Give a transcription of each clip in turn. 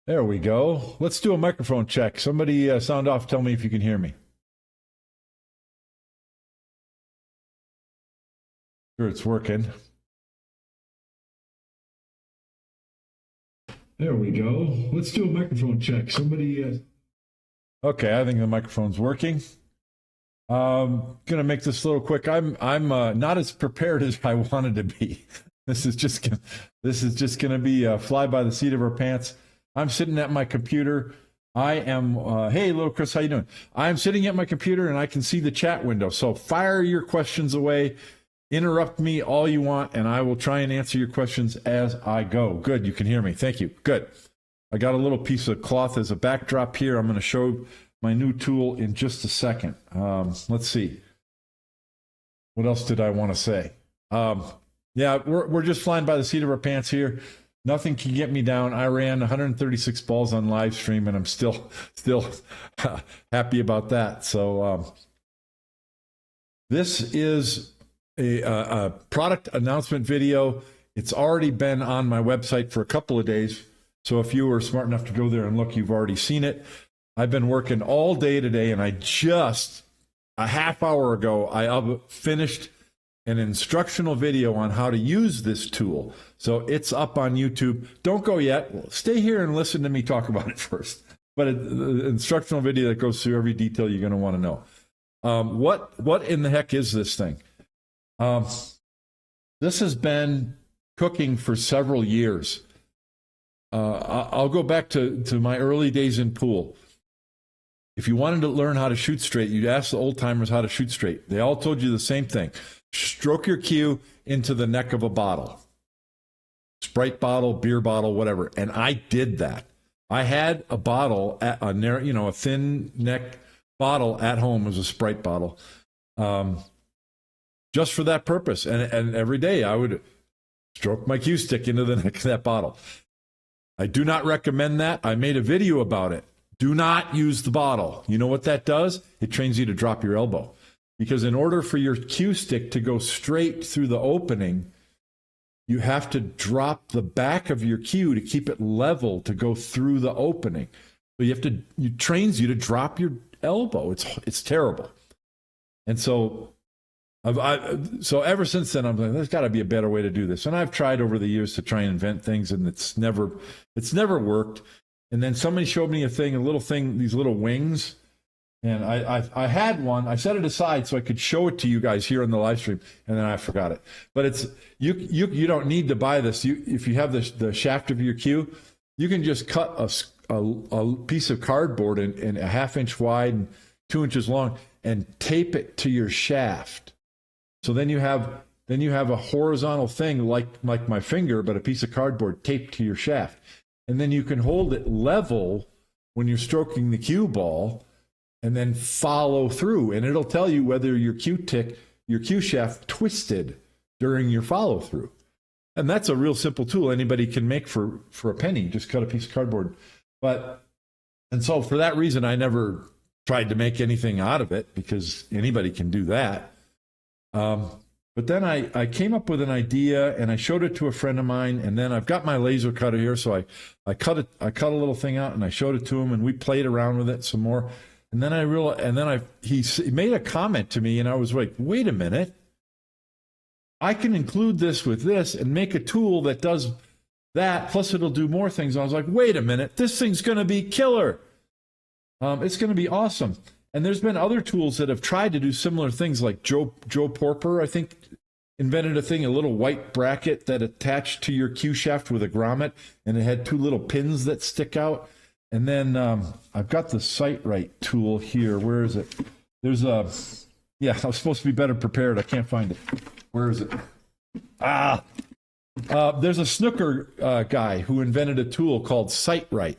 There we go. Let's do a microphone check. Somebody sound off. Tell me if you can hear me. Sure, it's working. There we go. Let's do a microphone check. Somebody. Okay, I think the microphone's working. Gonna make this a little quick. I'm not as prepared as I wanted to be. This is just gonna be fly by the seat of our pants. I'm sitting at my computer. I am, hey, little Chris, how you doing? I'm sitting at my computer and I can see the chat window. So fire your questions away. Interrupt me all you want, and I will try and answer your questions as I go. Good, you can hear me. Thank you. Good. I got a little piece of cloth as a backdrop here. I'm going to show my new tool in just a second. Let's see. What else did I want to say? Yeah, we're just flying by the seat of our pants here. Nothing can get me down. I ran 136 balls on Livestream, and I'm still happy about that. So this is a product announcement video. It's already been on my website for a couple of days. So if you were smart enough to go there and look, you've already seen it. I've been working all day today, and I a half hour ago, I finished an instructional video on how to use this tool. So it's up on YouTube. Don't go yet. Stay here and listen to me talk about it first. But the instructional video that goes through every detail you're going to want to know. What in the heck is this thing? This has been cooking for several years. I'll go back to my early days in pool. If you wanted to learn how to shoot straight, you'd ask the old timers how to shoot straight. They all told you the same thing. Stroke your cue into the neck of a bottle. Sprite bottle, beer bottle, whatever. And I did that. I had a bottle, a thin neck bottle at home. It was a Sprite bottle. Just for that purpose. And every day I would stroke my cue stick into the neck of that bottle. I do not recommend that. I made a video about it. Do not use the bottle. You know what that does? It trains you to drop your elbow. Because in order for your cue stick to go straight through the opening, you have to drop the back of your cue to keep it level to go through the opening. So it trains you to drop your elbow. It's terrible. And so so ever since then, I'm like, there's got to be a better way to do this. And I've tried over the years to try and invent things, and it's never worked. And then somebody showed me a little thing, these little wings. And I had one. I set it aside so I could show it to you guys here on the live stream, and then I forgot it. But it's you don't need to buy this. If you have the shaft of your cue, you can just cut a piece of cardboard and a 1/2 inch wide and 2 inches long and tape it to your shaft. So then you have a horizontal thing like my finger, but a piece of cardboard taped to your shaft. And then you can hold it level when you're stroking the cue ball and then follow through. And it'll tell you whether your cue shaft twisted during your follow through. And that's a real simple tool anybody can make for a penny. Just cut a piece of cardboard. And so for that reason, I never tried to make anything out of it because anybody can do that. But then I came up with an idea and I showed it to a friend of mine, and then I've got my laser cutter here, so I cut a little thing out and I showed it to him, and we played around with it some more. And then he made a comment to me, and I was like, wait a minute, I can include this with this and make a tool that does that, plus it'll do more things. And I was like, wait a minute, this thing's going to be killer. It's going to be awesome. And there's been other tools that have tried to do similar things, like Joe Porper, I think, invented a little white bracket that attached to your cue shaft with a grommet, and it had 2 little pins that stick out. And then I've got the Sight Right tool here. Where is it? I was supposed to be better prepared. I can't find it. Where is it? There's a snooker guy who invented a tool called Sight Right.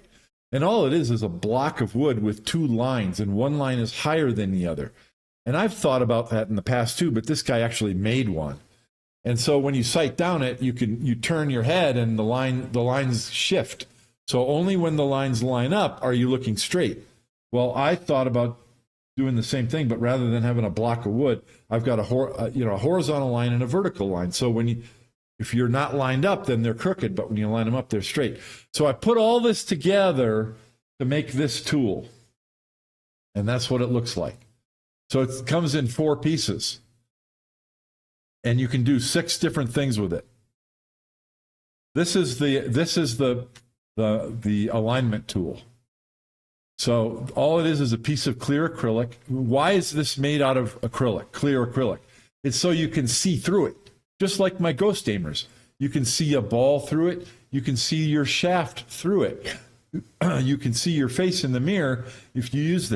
And all it is a block of wood with 2 lines, and one line is higher than the other. And I've thought about that in the past too, but this guy actually made one. And so when you sight down it, you turn your head and the lines shift. So only when the lines line up are you looking straight. Well, I thought about doing the same thing, but rather than having a block of wood, I've got a horizontal line and a vertical line. So if you're not lined up, then they're crooked, but when you line them up, they're straight. So I put all this together to make this tool, and that's what it looks like. So it comes in 4 pieces, and you can do 6 different things with it. This is the alignment tool. So all it is a piece of clear acrylic. Why is this made out of acrylic, clear acrylic? It's so you can see through it. Just like my ghost aimers. You can see a ball through it. You can see your shaft through it. You can see your face in the mirror if you use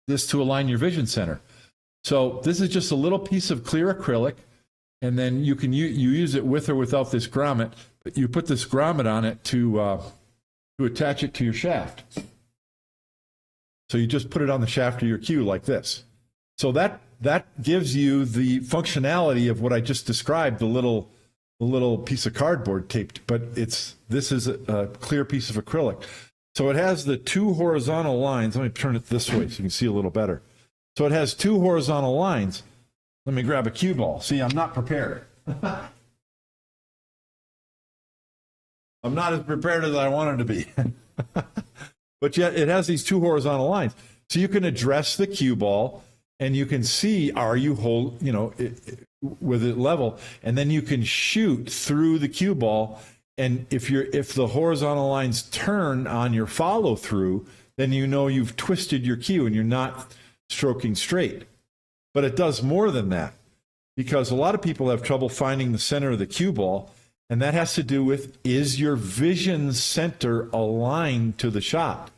this to align your vision center. So this is just a little piece of clear acrylic, and then you use it with or without this grommet. But you put this grommet on it to attach it to your shaft. So you just put it on the shaft of your cue like this. So that gives you the functionality of what I just described, the little piece of cardboard taped, but this is a clear piece of acrylic. So it has the 2 horizontal lines. Let me turn it this way so you can see a little better. So it has 2 horizontal lines. Let me grab a cue ball. See, I'm not prepared. I'm not as prepared as I wanted to be. But yet it has these 2 horizontal lines. So you can address the cue ball, and you can see, are you with it level, and then you can shoot through the cue ball. And if the horizontal lines turn on your follow through, then you know you've twisted your cue and you're not stroking straight. But it does more than that, because a lot of people have trouble finding the center of the cue ball, and that has to do with, is your vision center aligned to the shot?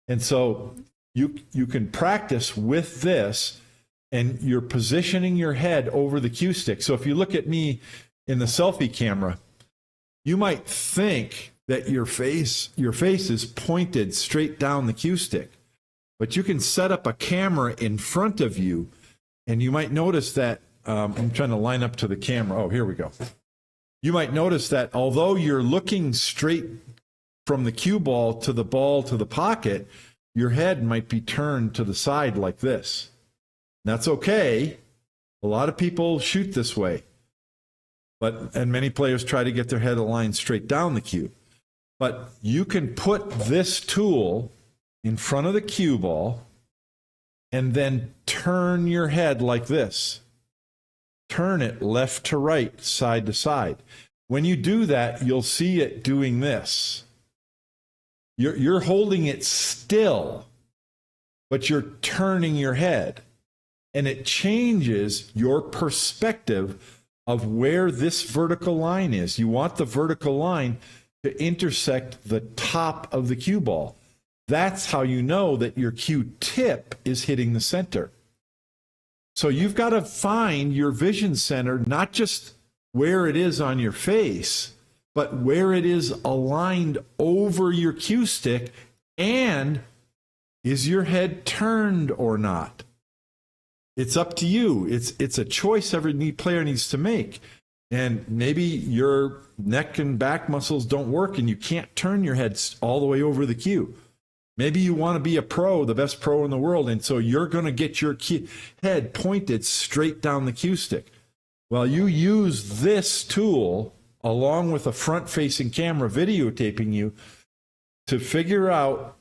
And so you can practice with this, and you're positioning your head over the cue stick. So if you look at me in the selfie camera, you might think that your face is pointed straight down the cue stick, but you can set up a camera in front of you, and you might notice that, I'm trying to line up to the camera. Oh, here we go. You might notice that although you're looking straight from the cue ball to the pocket, your head might be turned to the side like this. That's okay. A lot of people shoot this way, and many players try to get their head aligned straight down the cue. But you can put this tool in front of the cue ball and then turn your head like this. Turn it left to right, side to side. When you do that, you'll see it doing this. You're holding it still, but you're turning your head. And it changes your perspective of where this vertical line is. You want the vertical line to intersect the top of the cue ball. That's how you know that your cue tip is hitting the center. So you've got to find your vision center, not just where it is on your face, but where it is aligned over your cue stick, and is your head turned or not? It's up to you. It's a choice every player needs to make. And maybe your neck and back muscles don't work and you can't turn your head all the way over the cue. Maybe you want to be a pro, the best pro in the world, and so you're going to get your head pointed straight down the cue stick. Well, you use this tool along with a front-facing camera videotaping you to figure out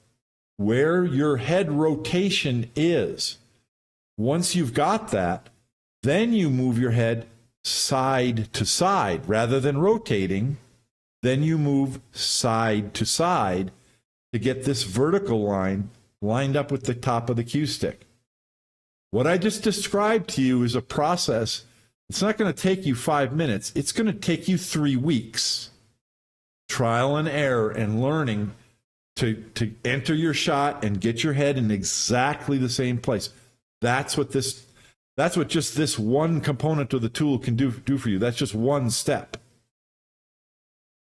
where your head rotation is. Once you've got that, then you move your head side to side. Rather than rotating, then you move side to side to get this vertical line lined up with the top of the cue stick. What I just described to you is a process. It's not going to take you 5 minutes. It's going to take you 3 weeks. Trial and error and learning to enter your shot and get your head in exactly the same place. That's what just this one component of the tool can do for you. That's just one step.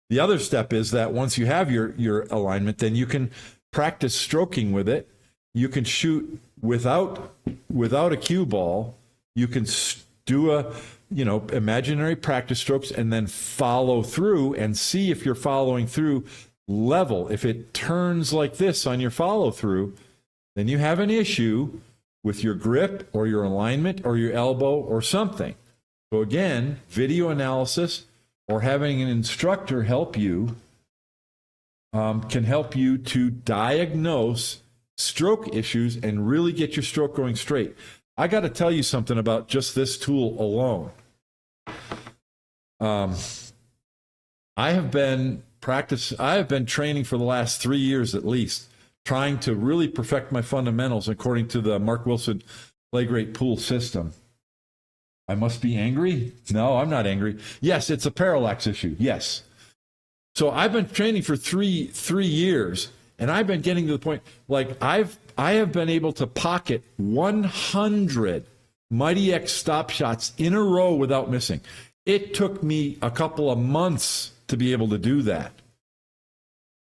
The other step is that once you have your alignment, then you can practice stroking with it. You can shoot without a cue ball. You can do imaginary practice strokes and then follow through and see if you're following through level. If it turns like this on your follow through, then you have an issue with your grip or your alignment or your elbow or something. So again, video analysis or having an instructor help you can help you to diagnose stroke issues and really get your stroke going straight. I got to tell you something about just this tool alone. I have been training for the last 3 years at least, trying to really perfect my fundamentals according to the Mark Wilson Play Great Pool system. I must be angry? No, I'm not angry. Yes, it's a parallax issue. Yes. So I've been training for three years, and I've been getting to the point, like I have been able to pocket 100 Mighty X stop shots in a row without missing. It took me a couple of months to be able to do that.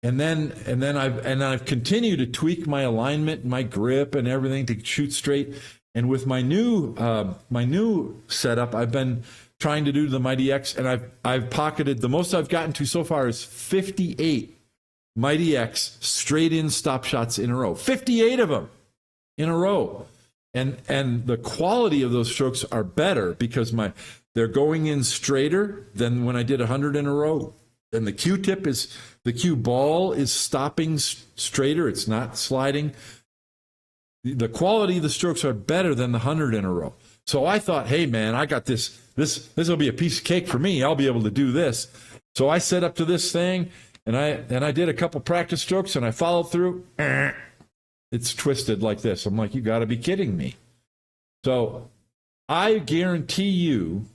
And then I've continued to tweak my alignment, my grip, and everything to shoot straight. And with my new setup, I've been trying to do the Mighty X, and I've pocketed, the most I've gotten to so far is 58 Mighty X straight in stop shots in a row. 58 of them in a row. And the quality of those strokes are better because they're going in straighter than when I did 100 in a row. And the cue ball is stopping straighter. It's not sliding. the quality of the strokes are better than the 100 in a row. So I thought, hey man, I got this will be a piece of cake for me. I'll be able to do this. So I set up to this thing, and I did a couple practice strokes, and I followed through. It's twisted like this. I'm like, you got to be kidding me. So I guarantee you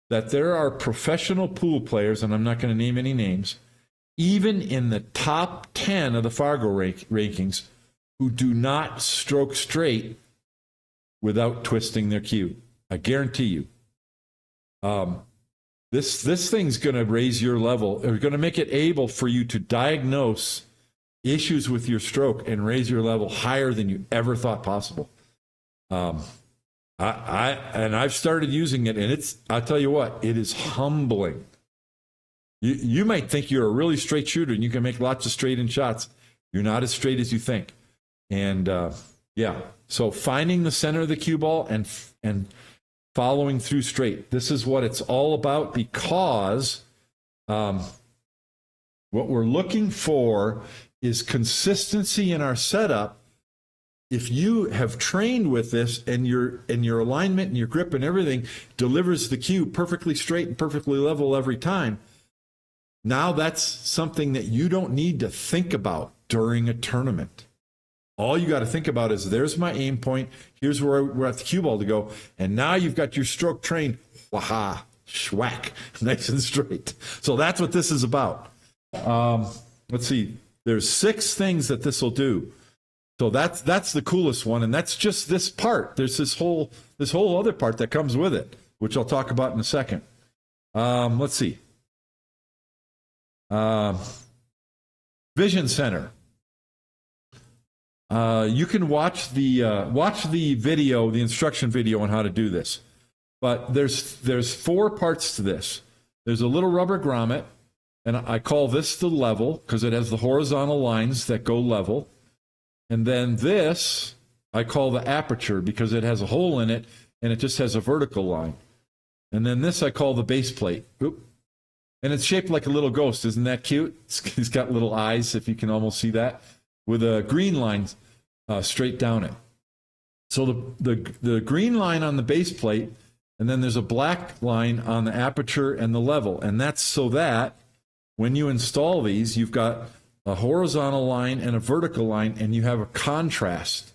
that there are professional pool players, and I'm not going to name any names, even in the top 10 of the Fargo rankings, who do not stroke straight without twisting their cue. I guarantee you. This thing's going to raise your level, or going to make it able for you to diagnose issues with your stroke and raise your level higher than you ever thought possible. I've started using it, and I'll tell you what, it is humbling. You might think you're a really straight shooter and you can make lots of straight-in shots. You're not as straight as you think. And so finding the center of the cue ball and following through straight. This is what it's all about, because what we're looking for is consistency in our setup. If you have trained with this and your alignment and your grip and everything delivers the cue perfectly straight and perfectly level every time, now that's something that you don't need to think about during a tournament. All you got to think about is, there's my aim point. Here's where we're at the cue ball to go. And now you've got your stroke trained. Waha, schwack, nice and straight. So that's what this is about. Let's see. There's 6 things that this will do. So that's the coolest one, and that's just this part. There's this whole other part that comes with it, which I'll talk about in a second. Let's see. Vision Center. You can watch the video, the instruction video on how to do this. But there's 4 parts to this. There's a little rubber grommet, and I call this the level because it has the horizontal lines that go level. And then this I call the aperture because it has a hole in it and it just has a vertical line. And then this I call the base plate. Oop. And it's shaped like a little ghost. Isn't that cute? He's got little eyes, if you can almost see that, with a green line straight down it. So the green line on the base plate, and then there's a black line on the aperture and the level. And that's so that when you install these, you've got a horizontal line and a vertical line, and you have a contrast.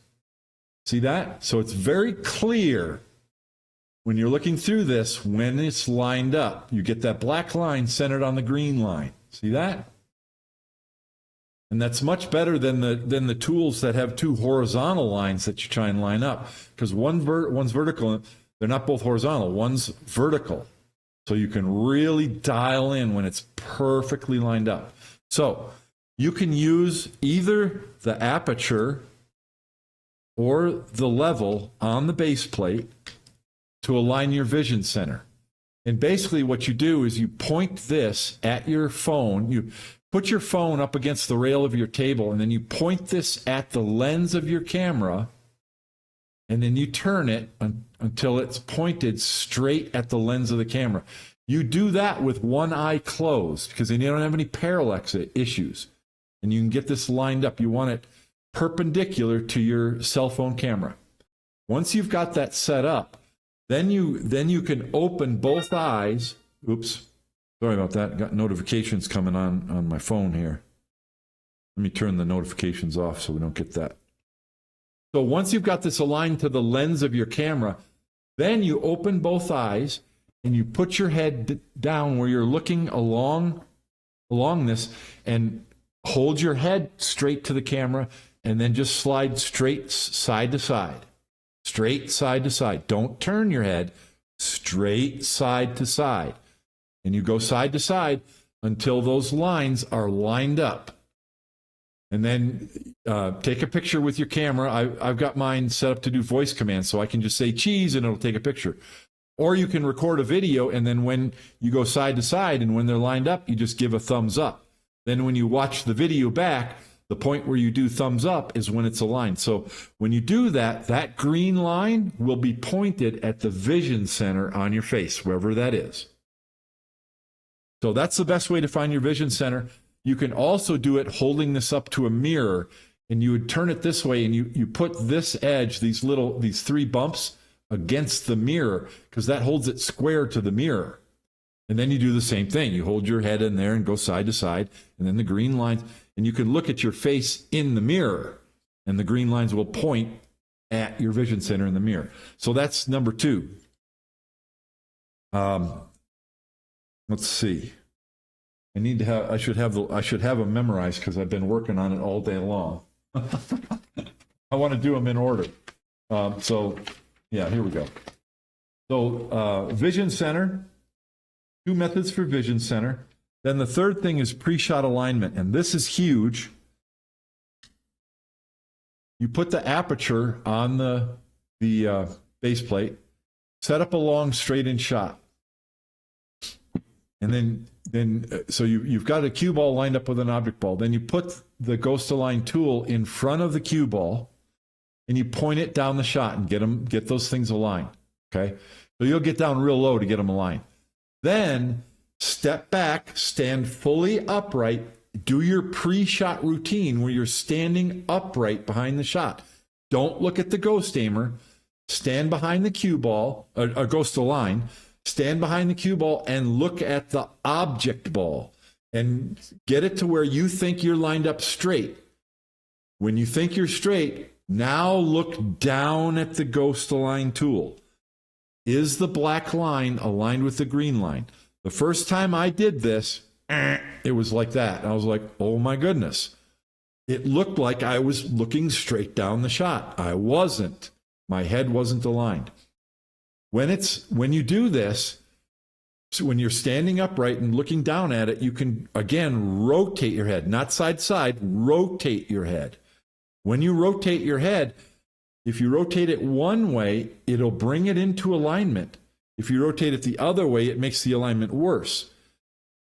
See that? So it's very clear when you're looking through this, when it's lined up, you get that black line centered on the green line. See that? And that's much better than the tools that have 2 horizontal lines that you try and line up, because one's vertical. They're not both horizontal. One's vertical. So you can really dial in when it's perfectly lined up. So you can use either the aperture or the level on the base plate to align your vision center. And basically what you do is you point this at your phone. You put your phone up against the rail of your table, and then you point this at the lens of your camera, and then you turn it until it's pointed straight at the lens of the camera. You do that with one eye closed, because then you don't have any parallax issues. And you can get this lined up. You want it perpendicular to your cell phone camera. Once you've got that set up, then you can open both eyes. Oops, sorry about that. Got notifications coming on my phone here. Let me turn the notifications off so we don't get that. So once you've got this aligned to the lens of your camera, then you open both eyes and you put your head down where you're looking along this, and hold your head straight to the camera, and then just slide straight side to side. Straight side to side. Don't turn your head. Straight side to side. And you go side to side until those lines are lined up. And then take a picture with your camera. I've got mine set up to do voice commands, so I can just say cheese and it'll take a picture. Or you can record a video, and then when you go side to side and when they're lined up, you just give a thumbs up. Then when you watch the video back, the point where you do thumbs up is when it's aligned. So when you do that, that green line will be pointed at the vision center on your face, wherever that is. So that's the best way to find your vision center. You can also do it holding this up to a mirror, and you would turn it this way, and you put this edge, these 3 bumps, against the mirror, because that holds it square to the mirror. And then you do the same thing. You hold your head in there and go side to side, and then the green lines, and you can look at your face in the mirror, and the green lines will point at your vision center in the mirror. So that's number 2. Let's see. I should have them memorized because I've been working on it all day long. I want to do them in order. So yeah, here we go. So vision center, 2 methods for vision center. Then the third thing is pre-shot alignment, and this is huge. You put the aperture on the base plate, set up a long straight-in shot, and then so you've got a cue ball lined up with an object ball. Then you put the Ghost Align tool in front of the cue ball, and you point it down the shot and get those things aligned. Okay, so you'll get down real low to get them aligned. Then step back, stand fully upright, do your pre-shot routine where you're standing upright behind the shot. Don't look at the ghost aimer. Stand behind the cue ball, or Ghost Align. Stand behind the cue ball and look at the object ball and get it to where you think you're lined up straight. When you think you're straight, now look down at the Ghost Align tool. Is the black line aligned with the green line? The first time I did this, it was like that. I was like, oh my goodness. It looked like I was looking straight down the shot. I wasn't. My head wasn't aligned. When you do this, so when you're standing upright and looking down at it, you can, again, rotate your head, not side to side, rotate your head. When you rotate your head, if you rotate it one way, it'll bring it into alignment. If you rotate it the other way, it makes the alignment worse.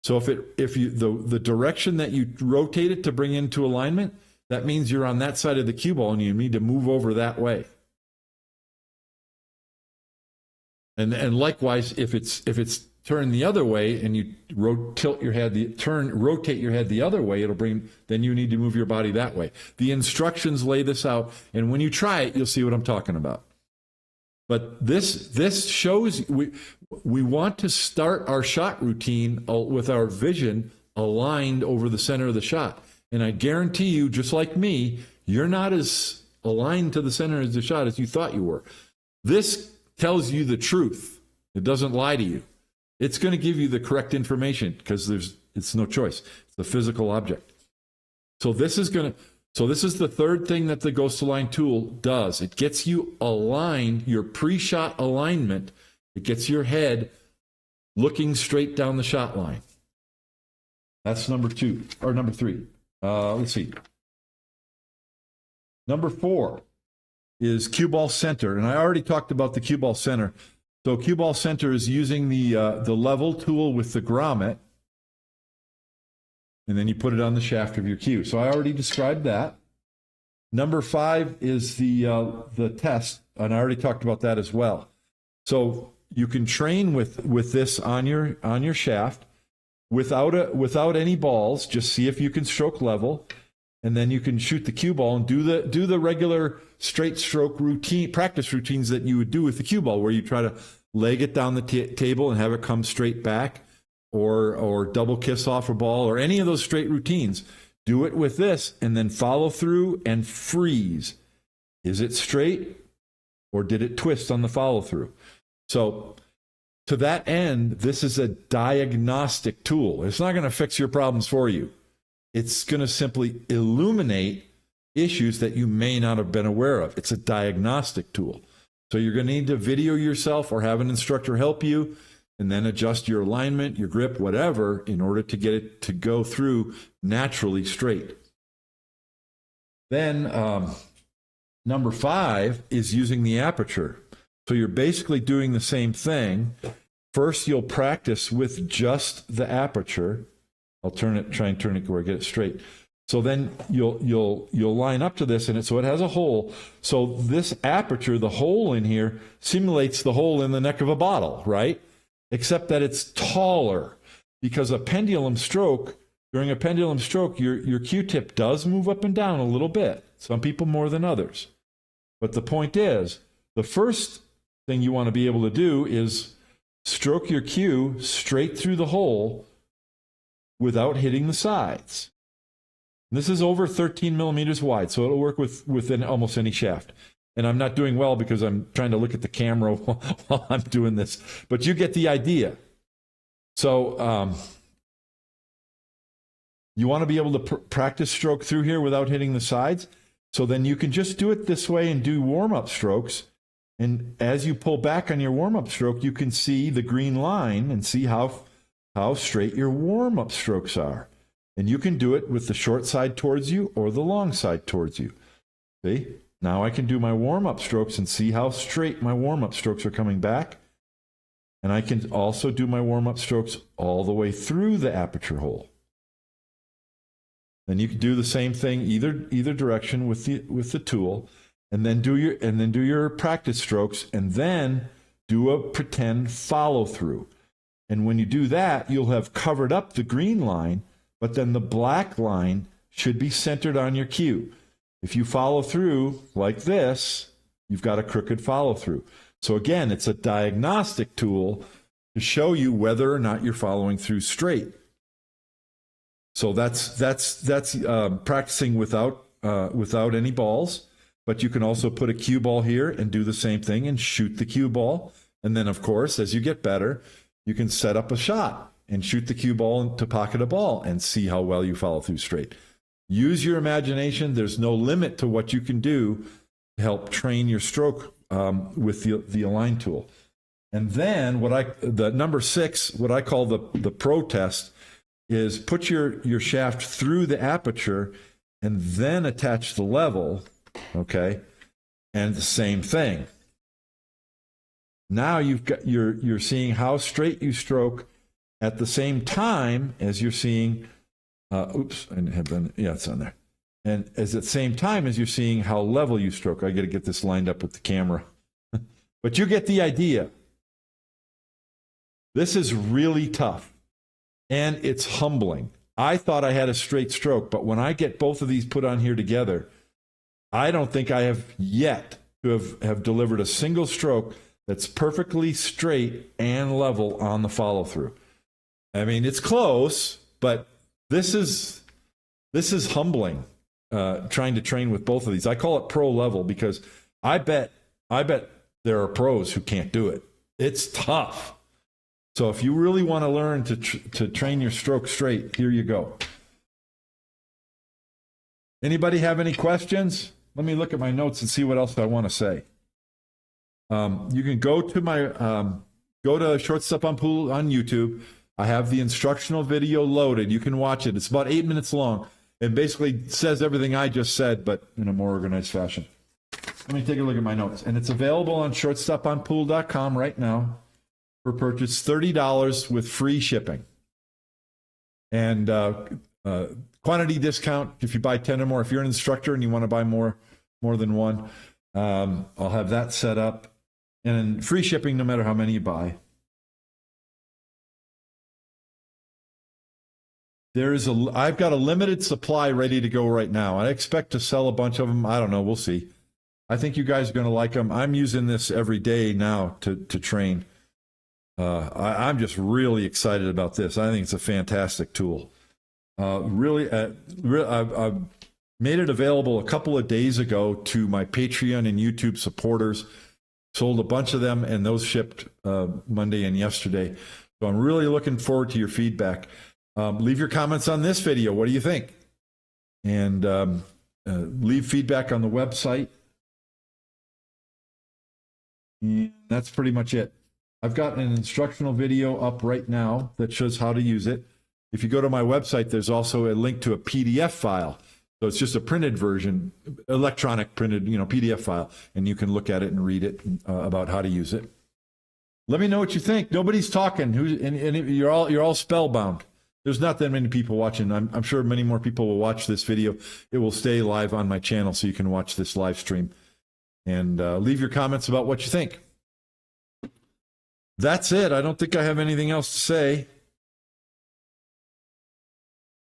So the direction that you rotate it to bring into alignment, that means you're on that side of the cue ball and you need to move over that way. And likewise, if it's turned the other way and you rotate your head the other way, then you need to move your body that way. The instructions lay this out, and when you try it, you'll see what I'm talking about. But this shows we want to start our shot routine with our vision aligned over the center of the shot. And I guarantee you, just like me, you're not as aligned to the center of the shot as you thought you were. This tells you the truth. It doesn't lie to you. It's going to give you the correct information because it's no choice. It's a physical object. So this is the third thing that the Ghost Align tool does. It gets you aligned, your pre-shot alignment. It gets your head looking straight down the shot line. That's number 3. Let's see. Number 4 is cue ball center, and I already talked about the cue ball center. So cue ball center is using the level tool with the grommet, and then you put it on the shaft of your cue. So I already described that. Number 5 is the test, and I already talked about that as well. So you can train with this on your shaft without any balls. Just see if you can stroke level. And then you can shoot the cue ball and do the regular straight stroke routine, practice routines that you would do with the cue ball, where you try to leg it down the table and have it come straight back, or double kiss off a ball, or any of those straight routines. Do it with this, and then follow through and freeze. Is it straight, or did it twist on the follow through? So to that end, this is a diagnostic tool. It's not going to fix your problems for you. It's going to simply illuminate issues that you may not have been aware of. It's a diagnostic tool. So you're going to need to video yourself or have an instructor help you, and then adjust your alignment, your grip, whatever, in order to get it to go through naturally straight. Then number 5 is using the aperture. So you're basically doing the same thing. First, you'll practice with just the aperture. I'll try and turn it where I get it straight. So then you'll line up to this, and so it has a hole. So this aperture, the hole in here, simulates the hole in the neck of a bottle, right? Except that it's taller, because during a pendulum stroke, your Q-tip does move up and down a little bit. Some people more than others. But the point is, the first thing you want to be able to do is stroke your cue straight through the hole without hitting the sides. This is over 13 millimeters wide, so it'll work with almost any shaft. And I'm not doing well because I'm trying to look at the camera while I'm doing this. But you get the idea. So you want to be able to practice stroke through here without hitting the sides. So then you can just do it this way and do warm-up strokes. And as you pull back on your warm-up stroke, you can see the green line and see how straight your warm-up strokes are. And you can do it with the short side towards you or the long side towards you. See? Now I can do my warm-up strokes and see how straight my warm-up strokes are coming back. And I can also do my warm-up strokes all the way through the aperture hole. Then you can do the same thing either direction with the tool, and then do your practice strokes, and then do a pretend follow through. And when you do that, you'll have covered up the green line, but then the black line should be centered on your cue. If you follow through like this, you've got a crooked follow through. So again, it's a diagnostic tool to show you whether or not you're following through straight. So that's practicing without any balls, but you can also put a cue ball here and do the same thing and shoot the cue ball. And then, of course, as you get better, you can set up a shot and shoot the cue ball to pocket a ball and see how well you follow through straight. Use your imagination. There's no limit to what you can do to help train your stroke with the Align tool. And then the number 6, what I call the pro test, is put your shaft through the aperture and then attach the level, okay? And the same thing. Now you're seeing how straight you stroke at the same time as you're seeing, it's on there. And at the same time as you're seeing how level you stroke. I got to get this lined up with the camera. But you get the idea. This is really tough. And it's humbling. I thought I had a straight stroke, but when I get both of these put on here together, I don't think I have yet to have delivered a single stroke that's perfectly straight and level on the follow-through. I mean, it's close, but this is humbling, trying to train with both of these. I call it pro level because I bet there are pros who can't do it. It's tough. So if you really want to learn to train your stroke straight, here you go. Anybody have any questions? Let me look at my notes and see what else I want to say. You can go to Shortstop on Pool on YouTube. I have the instructional video loaded. You can watch it. It's about 8 minutes long. It basically says everything I just said, but in a more organized fashion. Let me take a look at my notes. And it's available on shortstoponpool.com right now. For purchase, $30 with free shipping. And quantity discount if you buy 10 or more. If you're an instructor and you want to buy more than one, I'll have that set up. And free shipping no matter how many you buy. I've got a limited supply ready to go right now. I expect to sell a bunch of them. I don't know. We'll see. I think you guys are going to like them. I'm using this every day now to train. I'm just really excited about this. I think it's a fantastic tool. I've made it available a couple of days ago to my Patreon and YouTube supporters. Sold a bunch of them, and those shipped Monday and yesterday. So I'm really looking forward to your feedback. Leave your comments on this video. What do you think? And leave feedback on the website. And that's pretty much it. I've got an instructional video up right now that shows how to use it. If you go to my website, there's also a link to a PDF file. So it's just a printed version, electronic printed, PDF file, and you can look at it and read it about how to use it. Let me know what you think. Nobody's talking. And you're all spellbound. There's not that many people watching. I'm sure many more people will watch this video. It will stay live on my channel, so you can watch this live stream. And leave your comments about what you think. That's it. I don't think I have anything else to say.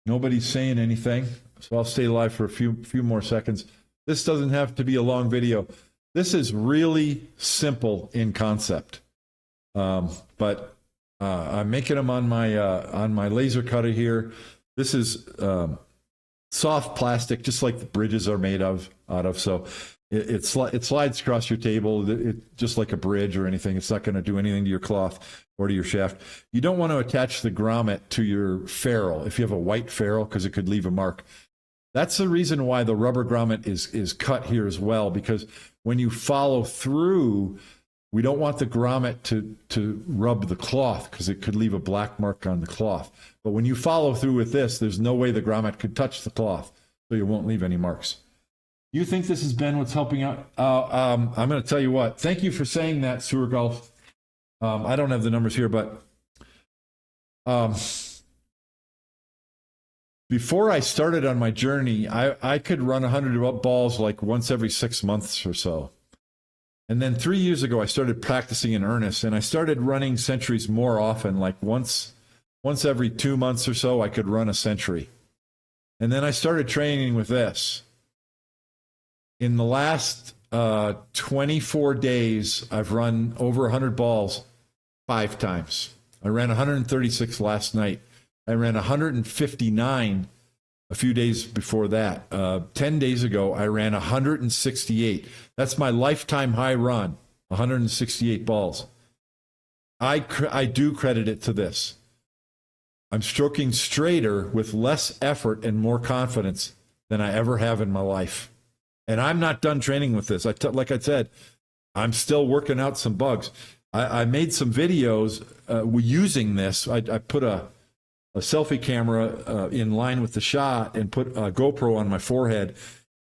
Nobody's saying anything, so I'll stay live for a few more seconds. This doesn't have to be a long video. This is really simple in concept. But I'm making them on my laser cutter here. This is soft plastic, just like the bridges are made out of. So it slides across your table, just like a bridge or anything. It's not going to do anything to your cloth or to your shaft. You don't want to attach the grommet to your ferrule if you have a white ferrule, because it could leave a mark. That's the reason why the rubber grommet is cut here as well, because when you follow through, we don't want the grommet to rub the cloth, because it could leave a black mark on the cloth. But when you follow through with this, there's no way the grommet could touch the cloth, so you won't leave any marks. You think this has been what's helping out? I'm going to tell you what. Thank you for saying that, Sewer Golf. I don't have the numbers here, but before I started on my journey, I could run 100 balls like once every 6 months or so. And then 3 years ago, I started practicing in earnest, and I started running centuries more often, like once every 2 months or so, I could run a century. And then I started training with this. In the last 24 days, I've run over 100 balls 5 times. I ran 136 last night. I ran 159 a few days before that. 10 days ago, I ran 168. That's my lifetime high run, 168 balls. I do credit it to this. I'm stroking straighter with less effort and more confidence than I ever have in my life. And I'm not done training with this. Like I said, I'm still working out some bugs. I made some videos using this. I put a selfie camera in line with the shot and put a GoPro on my forehead.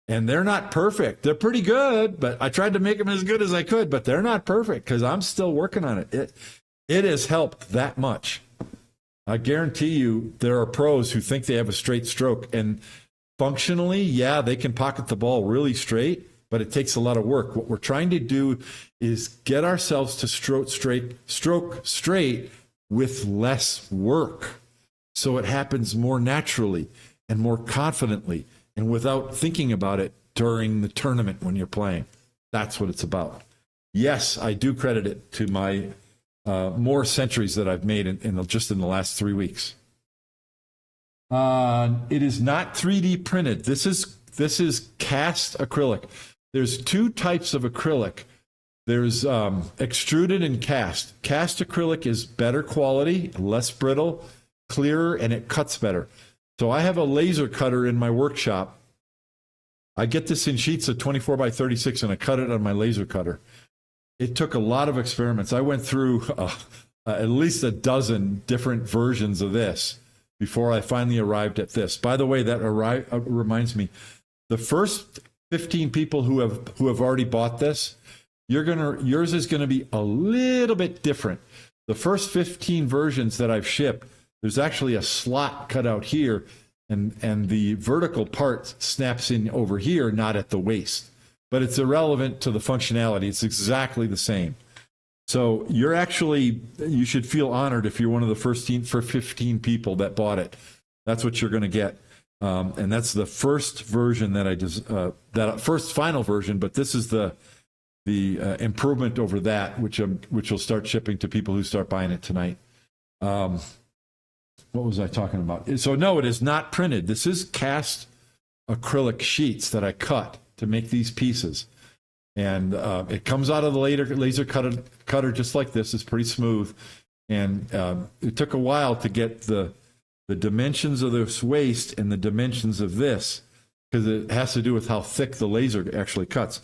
And they're not perfect. They're pretty good, but I tried to make them as good as I could, but they're not perfect because I'm still working on it. It has helped that much. I guarantee you there are pros who think they have a straight stroke, and functionally, yeah, they can pocket the ball really straight, but it takes a lot of work. What we're trying to do is get ourselves to stroke straight with less work, so it happens more naturally and more confidently and without thinking about it during the tournament when you're playing. That's what it's about. Yes, I do credit it to my more centuries that I've made just in the last 3 weeks. It is not 3D printed. This is cast acrylic. There's 2 types of acrylic. There's extruded and cast. Cast acrylic is better quality, less brittle, clearer, and it cuts better. So I have a laser cutter in my workshop. I get this in sheets of 24 by 36, and I cut it on my laser cutter. It took a lot of experiments. I went through at least a dozen different versions of this before I finally arrived at this. By the way, that reminds me, the first 15 people who have already bought this, yours is going to be a little bit different. The first 15 versions that I've shipped, there's actually a slot cut out here, and the vertical part snaps in over here, not at the waist. But it's irrelevant to the functionality. It's exactly the same. So you should feel honored if you're one of the first 15 people that bought it. That's what you're going to get. And that's the first version that first final version, but this is the improvement over that, which will start shipping to people who start buying it tonight. What was I talking about? So no, it is not printed. This is cast acrylic sheets that I cut to make these pieces. And it comes out of the laser cutter just like this. It's pretty smooth. And it took a while to get the dimensions of this waist and the dimensions of this, because it has to do with how thick the laser actually cuts.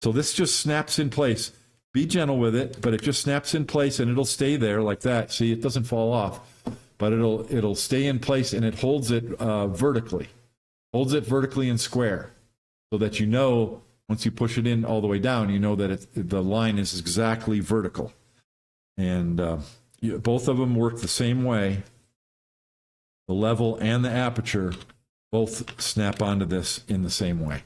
So this just snaps in place. Be gentle with it, but it just snaps in place, and it'll stay there like that. See, it doesn't fall off, but it'll stay in place, and it holds it vertically. Holds it vertically and square, so that once you push it in all the way down, you know that the line is exactly vertical. And both of them work the same way. The level and the aperture both snap onto this in the same way.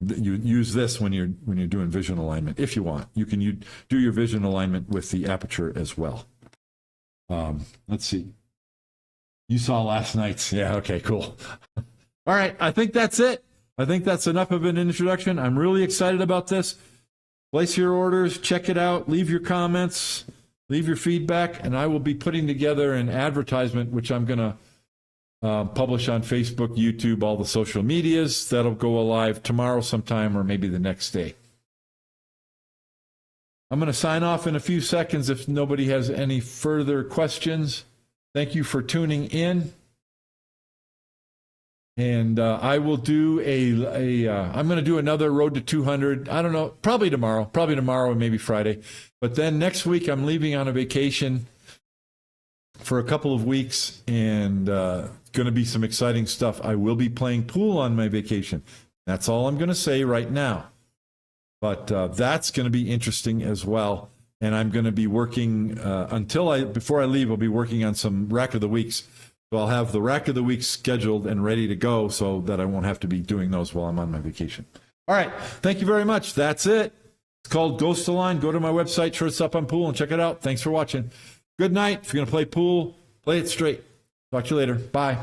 You use this when you're doing vision alignment, if you want. You can do your vision alignment with the aperture as well. Let's see. You saw last night's. Yeah, okay, cool. All right, I think that's it. I think that's enough of an introduction. I'm really excited about this. Place your orders, check it out, leave your comments, leave your feedback, and I will be putting together an advertisement, which I'm going to publish on Facebook, YouTube, all the social medias. That'll go live tomorrow sometime or maybe the next day. I'm going to sign off in a few seconds if nobody has any further questions. Thank you for tuning in. And I will do I'm going to do another Road to 200. I don't know, probably tomorrow and maybe Friday. But then next week I'm leaving on a vacation for a couple of weeks, and going to be some exciting stuff. I will be playing pool on my vacation. That's all I'm going to say right now. But that's going to be interesting as well. And I'm going to be working before I leave, I'll be working on some Rack of the Weeks. So I'll have the Rack of the Week scheduled and ready to go so that I won't have to be doing those while I'm on my vacation. All right. Thank you very much. That's it. It's called Ghost the Line. Go to my website, Shorts Up on Pool, and check it out. Thanks for watching. Good night. If you're going to play pool, play it straight. Talk to you later. Bye.